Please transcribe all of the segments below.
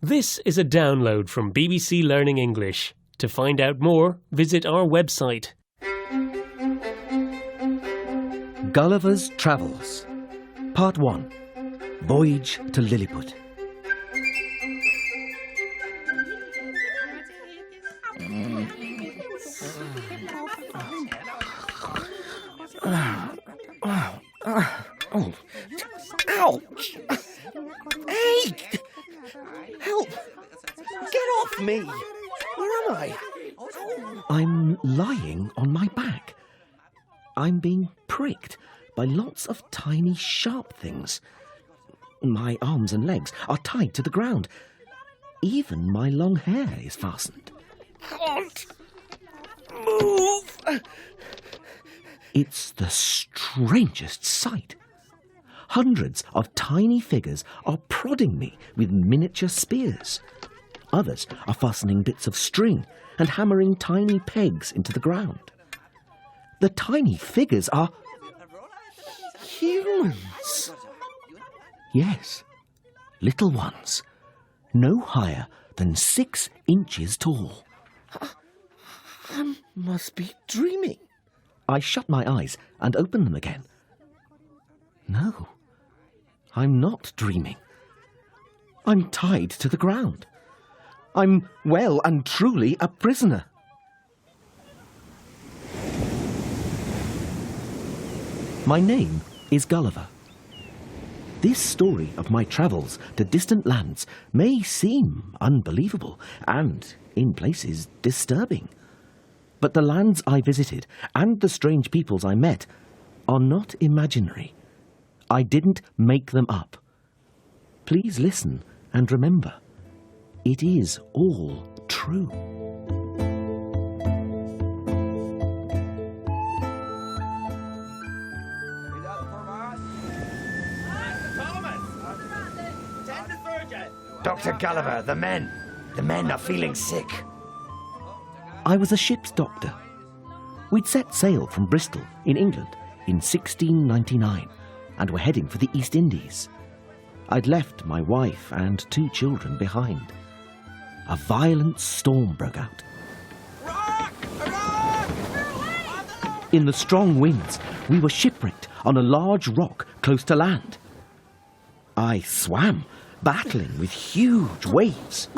This is a download from BBC Learning English. To find out more, visit our website. Gulliver's Travels, Part 1, Voyage to Lilliput. Ouch! Hey! Help! Get off me! Where am I? I'm lying on my back. I'm being pricked by lots of tiny sharp things. My arms and legs are tied to the ground. Even my long hair is fastened. Can't move! It's the strangest sight. Hundreds of tiny figures are prodding me with miniature spears. Others are fastening bits of string and hammering tiny pegs into the ground. The tiny figures are Humans! yes, little ones, no higher than 6 inches tall. I must be dreaming. I shut my eyes and opened them again. No, I'm not dreaming. I'm tied to the ground. I'm well and truly a prisoner. My name is Gulliver. This story of my travels to distant lands may seem unbelievable and, in places, disturbing. But the lands I visited and the strange peoples I met are not imaginary. I didn't make them up. Please listen and remember, it is all true. Dr. Gulliver, the men are feeling sick. I was a ship's doctor. We'd set sail from Bristol in England in 1699 and were heading for the East Indies. I'd left my wife and 2 children behind. A violent storm broke out. In the strong winds, we were shipwrecked on a large rock close to land. I swam, battling with huge waves.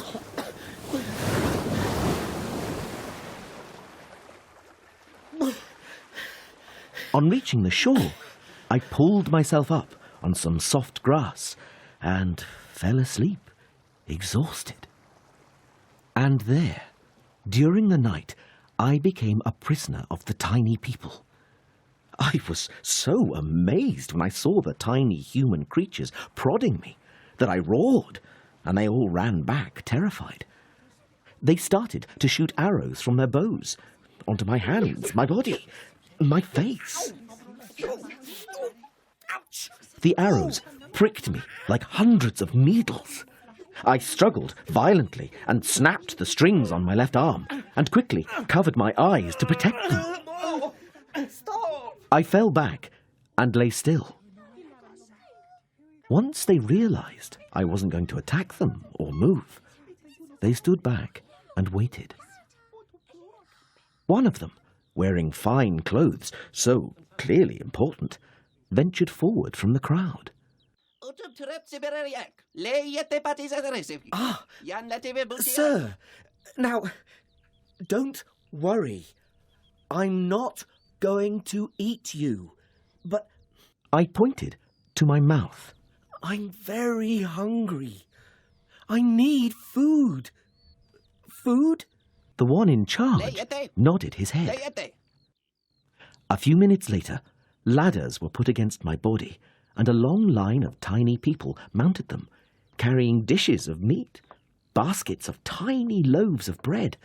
On reaching the shore, I pulled myself up on some soft grass and fell asleep, exhausted. And there, during the night, I became a prisoner of the tiny people. I was so amazed when I saw the tiny human creatures prodding me that I roared, and they all ran back, terrified. They started to shoot arrows from their bows onto my hands, my body, my face. The arrows pricked me like hundreds of needles. I struggled violently and snapped the strings on my left arm and quickly covered my eyes to protect them. Stop! I fell back and lay still. Once they realized I wasn't going to attack them or move, they stood back and waited. One of them, wearing fine clothes, so clearly important, ventured forward from the crowd. Ah, sir, now, don't worry. I'm not going to eat you, but I pointed to my mouth. I'm very hungry. I need food. Food? The one in charge nodded his head. A few minutes later, ladders were put against my body, and a long line of tiny people mounted them, carrying dishes of meat, baskets of tiny loaves of bread,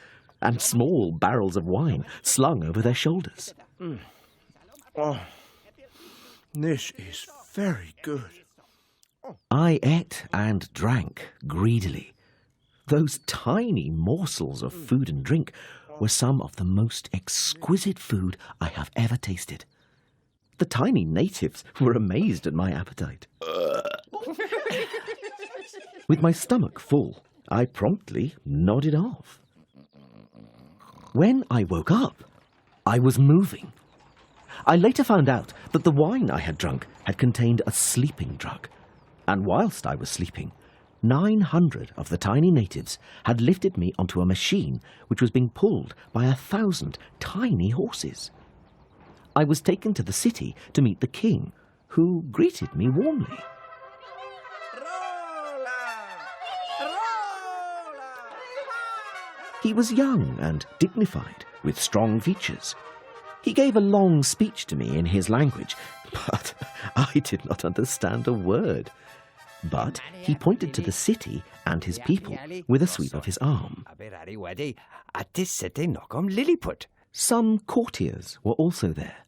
and small barrels of wine slung over their shoulders. Oh, this is very good. I ate and drank greedily. Those tiny morsels of food and drink were some of the most exquisite food I have ever tasted. The tiny natives were amazed at my appetite. With my stomach full I promptly nodded off. When I woke up, I was moving. I later found out that the wine I had drunk had contained a sleeping drug, and whilst I was sleeping, 900 of the tiny natives had lifted me onto a machine which was being pulled by 1,000 tiny horses. I was taken to the city to meet the king, who greeted me warmly. He was young and dignified, with strong features. He gave a long speech to me in his language, but I did not understand a word. But he pointed to the city and his people with a sweep of his arm. Lilliput. Some courtiers were also there.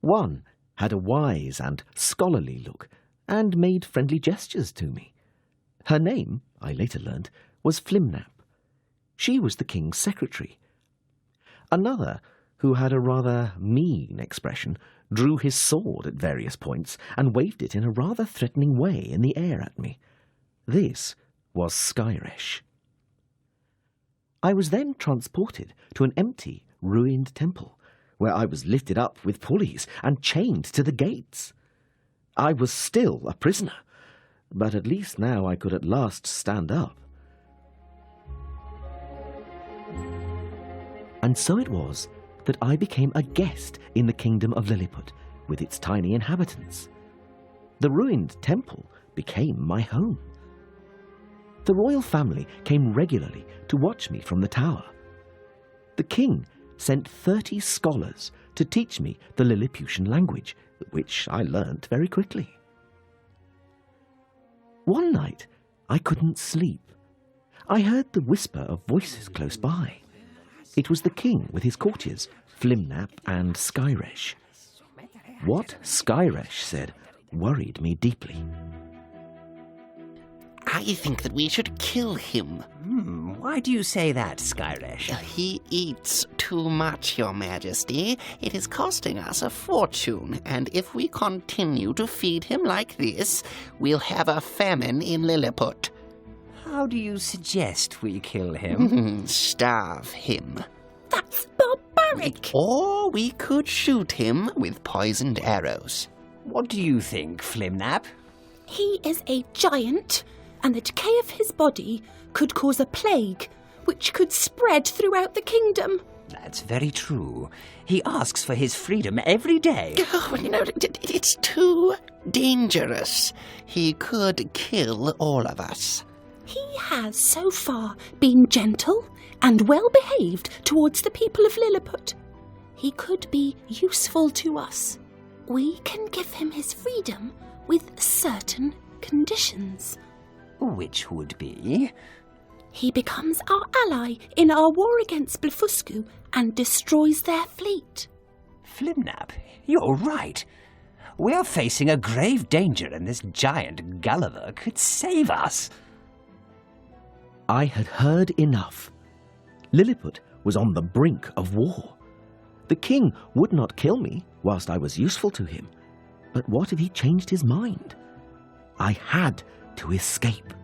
One had a wise and scholarly look and made friendly gestures to me. Her name, I later learnt, was Flimnap. She was the king's secretary. Another, who had a rather mean expression, drew his sword at various points and waved it in a rather threatening way in the air at me. This was Skyresh. I was then transported to an empty, ruined temple, where I was lifted up with pulleys and chained to the gates. I was still a prisoner, but at least now I could at last stand up. And so it was that I became a guest in the kingdom of Lilliput, with its tiny inhabitants. The ruined temple became my home. The royal family came regularly to watch me from the tower. The king sent 30 scholars to teach me the Lilliputian language, which I learnt very quickly. One night, I couldn't sleep. I heard the whisper of voices close by. It was the king with his courtiers, Flimnap and Skyresh. What Skyresh said worried me deeply. I think that we should kill him. Why do you say that, Skyresh? He eats too much, Your Majesty. It is costing us a fortune, and if we continue to feed him like this, we'll have a famine in Lilliput. How do you suggest we kill him? Starve him. That's barbaric. Or we could shoot him with poisoned arrows. What do you think, Flimnap? He is a giant, and the decay of his body could cause a plague, which could spread throughout the kingdom. That's very true. He asks for his freedom every day. Oh, it's too dangerous. He could kill all of us. He has so far been gentle and well-behaved towards the people of Lilliput. He could be useful to us. We can give him his freedom with certain conditions. Which would be? He becomes our ally in our war against Blefuscu and destroys their fleet. Flimnap, you're right. We're facing a grave danger, and this giant Gulliver could save us. I had heard enough. Lilliput was on the brink of war. The king would not kill me whilst I was useful to him. But what if he changed his mind? I had to escape.